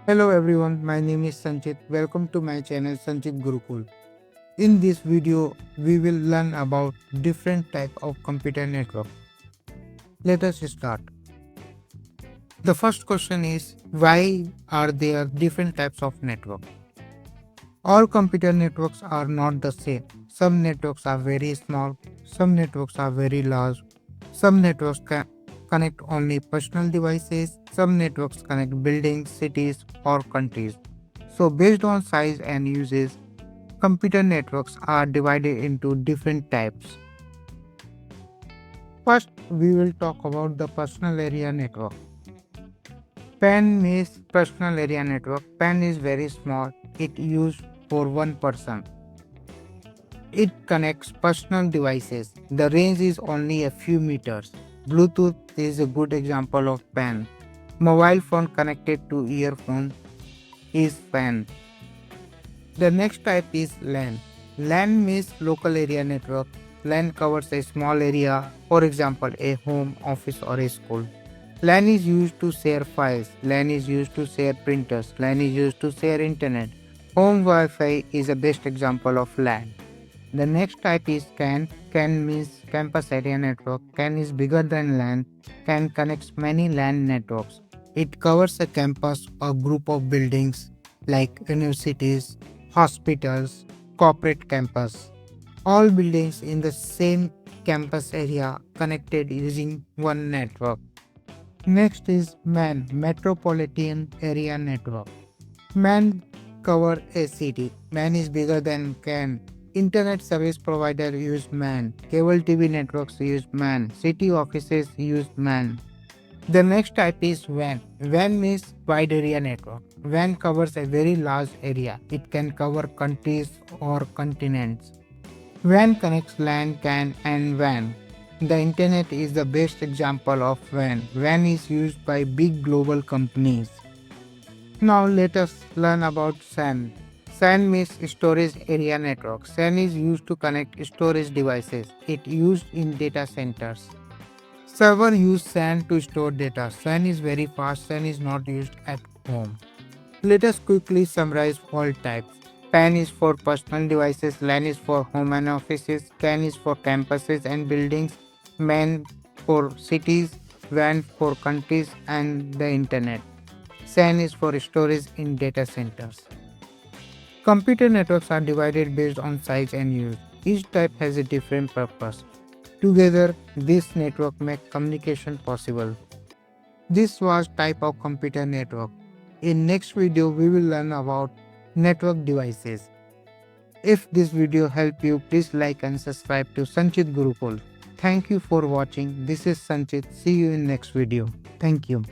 Hello everyone, my name is Sanchit. Welcome to my channel Sanchit Gurukul. In this video, we will learn about different type of computer network. Let us start. The first question is, why are there different types of network? All computer networks are not the same. Some networks are very small, some networks are very large, some networks can connect only personal devices, some networks connect buildings, cities, or countries. So, based on size and uses, computer networks are divided into different types. First, we will talk about the personal area network. PAN means personal area network. PAN is very small. It used for one person. It connects personal devices. The range is only a few meters. Bluetooth is a good example of PAN. Mobile phone connected to earphone is PAN. The next type is LAN. LAN means local area network. LAN covers a small area, for example, a home, office, or a school. LAN is used to share files. LAN is used to share printers. LAN is used to share internet. Home Wi-Fi is the best example of LAN. The next type is CAN. CAN means campus area network. CAN is bigger than LAN. CAN connects many LAN networks. It covers a campus or group of buildings like universities, hospitals, corporate campus. All buildings in the same campus area connected using one network. Next is MAN, Metropolitan Area Network. MAN cover a city. MAN is bigger than CAN. Internet service provider use MAN. Cable TV networks use MAN. City offices use MAN. The next type is WAN. WAN means wide area network. WAN covers a very large area. It can cover countries or continents. WAN connects LAN, CAN, and WAN. The internet is the best example of WAN. WAN is used by big global companies. Now let us learn about SAN. SAN means storage area network. SAN is used to connect storage devices. It used in data centers. Server use SAN to store data. SAN is very fast. SAN is not used at home. Let us quickly summarize all types. PAN is for personal devices, LAN is for home and offices, CAN is for campuses and buildings, MAN for cities, WAN for countries and the internet. SAN is for storage in data centers. Computer networks are divided based on size and use. Each type has a different purpose. Together, this network makes communication possible. This was type of computer network. In next video, we will learn about network devices. If this video helped you, please like and subscribe to Sanchit Gurukul. Thank you for watching. This is Sanchit. See you in next video. Thank you.